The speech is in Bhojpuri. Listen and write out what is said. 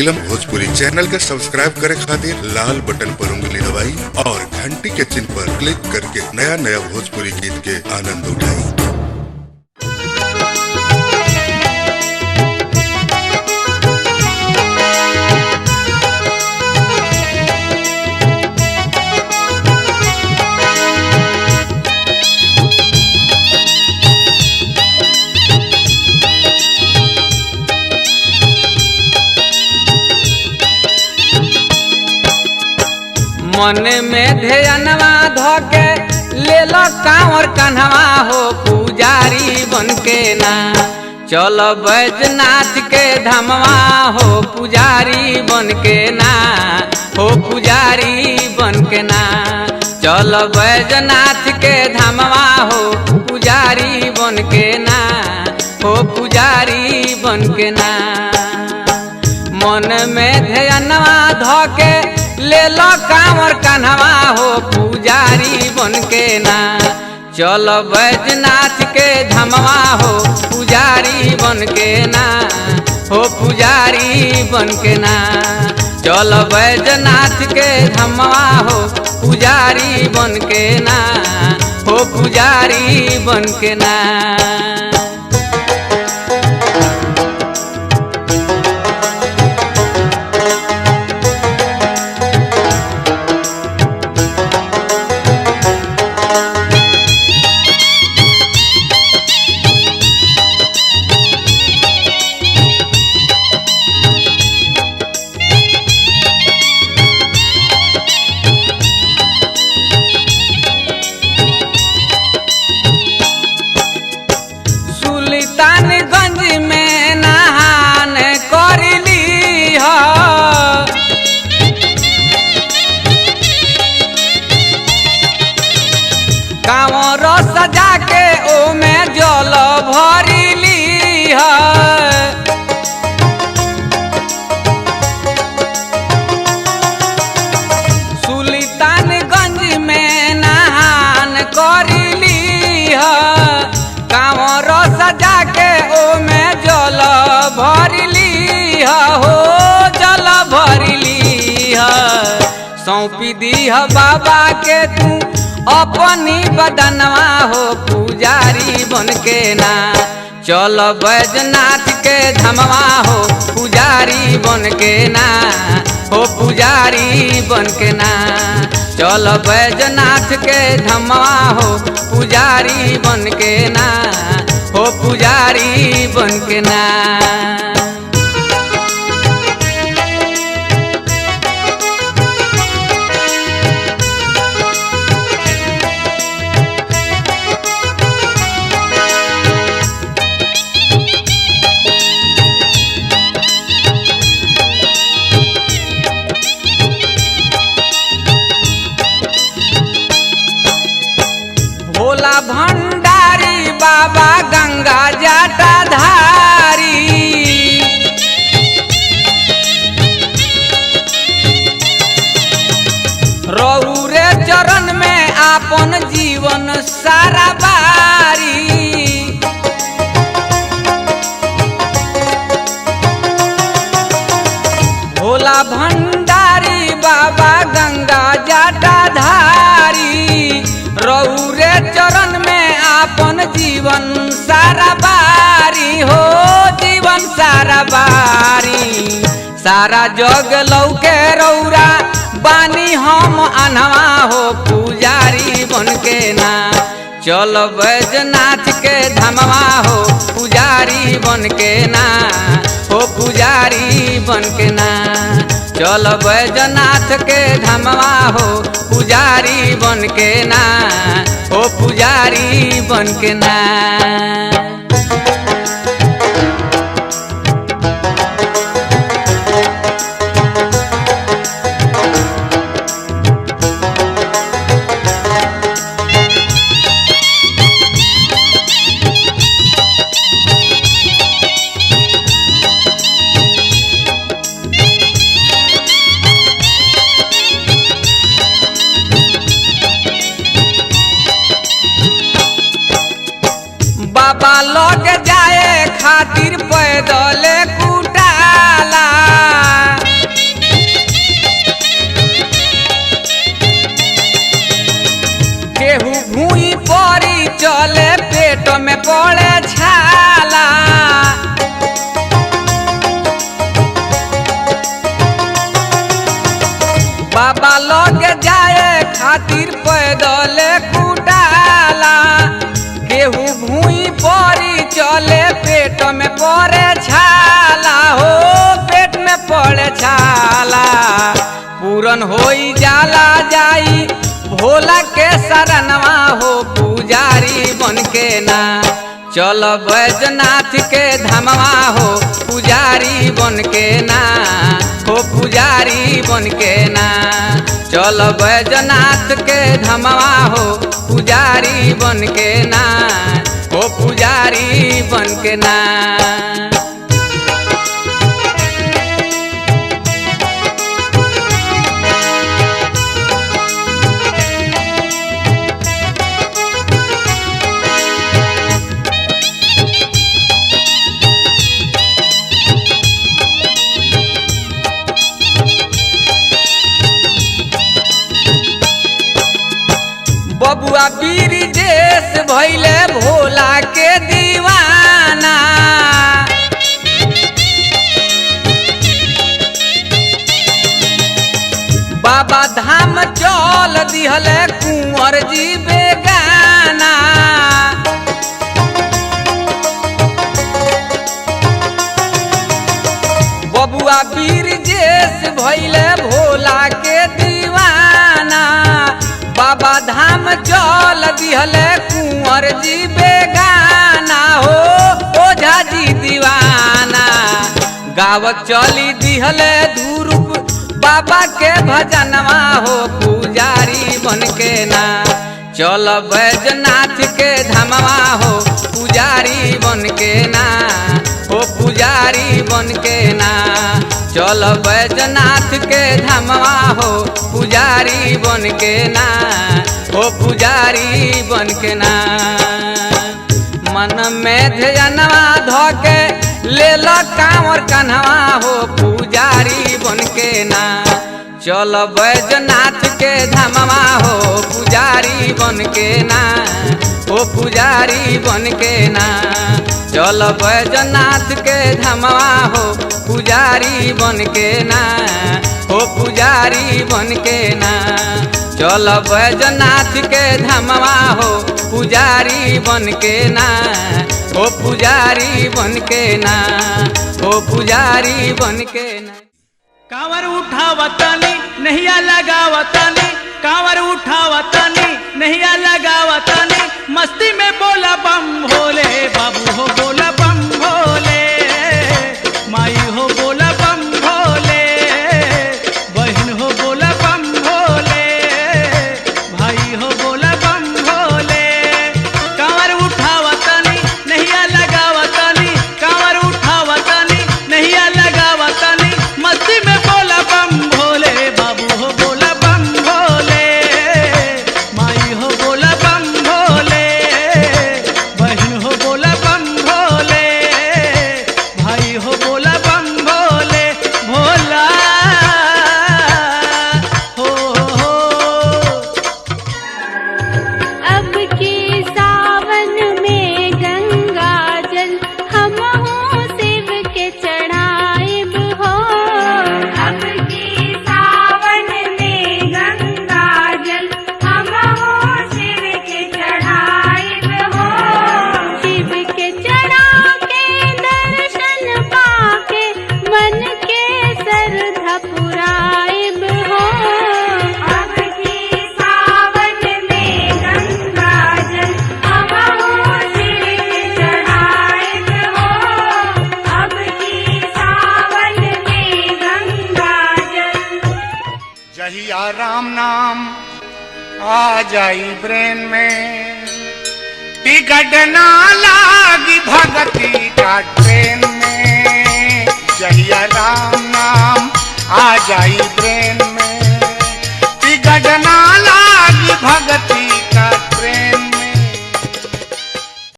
नीलम भोजपुरी चैनल के सब्सक्राइब करे खातिर लाल बटन पर उंगली दबाई और घंटी के चिन्ह पर क्लिक करके नया नया भोजपुरी गीत के आनंद उठाई। मन में ध्यानवा धोके ले लो कांवर कन्हवा हो पुजारी बनके ना चलो बैजनाथ के धमवा हो पुजारी बनके ना हो पुजारी बनके ना चलो बैजनाथ के धमवा हो पुजारी बनके ना हो पुजारी बनके ना। मन में ध्यानवा धोके ले लो कांवर कन्हवा हो पुजारी बनके ना चलो बैजनाथ के धमवा हो पुजारी बनके ना हो पुजारी बनके ना चलो बैजनाथ के धमवा हो पुजारी बनके ना हो पुजारी बनके ना। सुल्तानगंज में नहान करली हो कांवर सजा के ओमे जल भरली हो। सुल्तानगंज में नहान करली हो कांवर सजा के ओमे जल भरली हो जल भरली हो। सौंपी दी हो बाबा के तू अपनी बदनवा हो पुजारी बनके ना चलो बैजनाथ के धमवा हो पुजारी बनके ना हो पुजारी बनके ना चलो बैजनाथ के धमवा हो पुजारी बनके ना हो पुजारी बनके ना। भोला भंडारी बाबा गंगा जटाधारी रौरे चरण में आपन जीवन सारा बारी। भोला भंडारी बाबा गंगा जटाधारी रौरे चरण में आपन जीवन सारा बारी हो जीवन सारा बारी। सारा जग लौके रौरा बानी हम अनवा हो पुजारी बनके ना चलो बैजनाथ के धमवा हो पुजारी बनके ना हो पुजारी बनके ना चलो बैजनाथ के धमवा हो पुजारी बनके ना हो पुजारी बनके ना। बाबा लग जाए पड़े छाला हो, पेट में पड़े छाला, पूरन होई जाला जाई भोला के शरणवा हो, पुजारी बन के ना चल बैजनाथ के धमवा हो, पुजारी बन के ना हो, पुजारी बन के ना चल बैजनाथ के धमवा हो, पुजारी बन के ना हो, पुजारी बन के ना। बबुआ बीरजेश भइले भोला के दीवाना, बाबा धाम चल दिहले कुंवर जी बेगाना, बबुआ बीरजेश भइले भोला के दीवाना, बाबा धाम चल दिहले कुंवर जी बेगाना हो, ओझा जी दीवाना गावत चली दिहले धूरुप बाबा के भजनवा हो, पुजारी बन के ना चल बैजनाथ के धमवा हो, पुजारी बन के ना हो, पुजारी बन के ना चल बैजनाथ के धमवा हो, पुजारी बन के ना हो, पुजारी बन के ना। मन में ध्यानवा धोके ले लो कांवर कन्हवा हो, पुजारी बन के ना चल बैजनाथ के धमवा हो, पुजारी बन के ना हो, पुजारी बन के ना चल बैजनाथ के धमवा हो, पुजारी बन के ना हो, पुजारी बन के ना चल बैजनाथ के धमवा हो, पुजारी बन के ना हो, पुजारी बन के ना हो, पुजारी बन के ना। कांवर उठावतानी नहिया लगावतानी, कांवर उठावतानी नहिया लगावतानी, मस्ती में बोला बम भोले, बाबू हो बोला बम भोले, माई हो बोला बम भोले, बहन हो बोला बम भोले, भाई हो बोला बम भोले। कांवर उठावतानी नहिया लगावतानी, कांवर उठावतानी नहिया लगावतानी, मस्ती में बोला बम भोले, बाबू हो बोला बम भोले, माई हो बोला बम भोले, बहन हो बोला बम भोले, भाई हो बोला बम भोले, भोला हो। अब के सावन में गंगा जल हम हो शिव के चढ़ाइब हो, अब के सावन में गंगा जल हम हो शिव के चढ़ाइब हो, शिव के चढ़ा के दर्शन पाके मन के श्रद्धा पुराइब हो, अब के सावन में गंगा जल हम हो शिव के चढ़ाइब हो, अब के सावन में गंगा जल। जहिया राम नाम आ जाई ब्रेन में, टिकट ना ला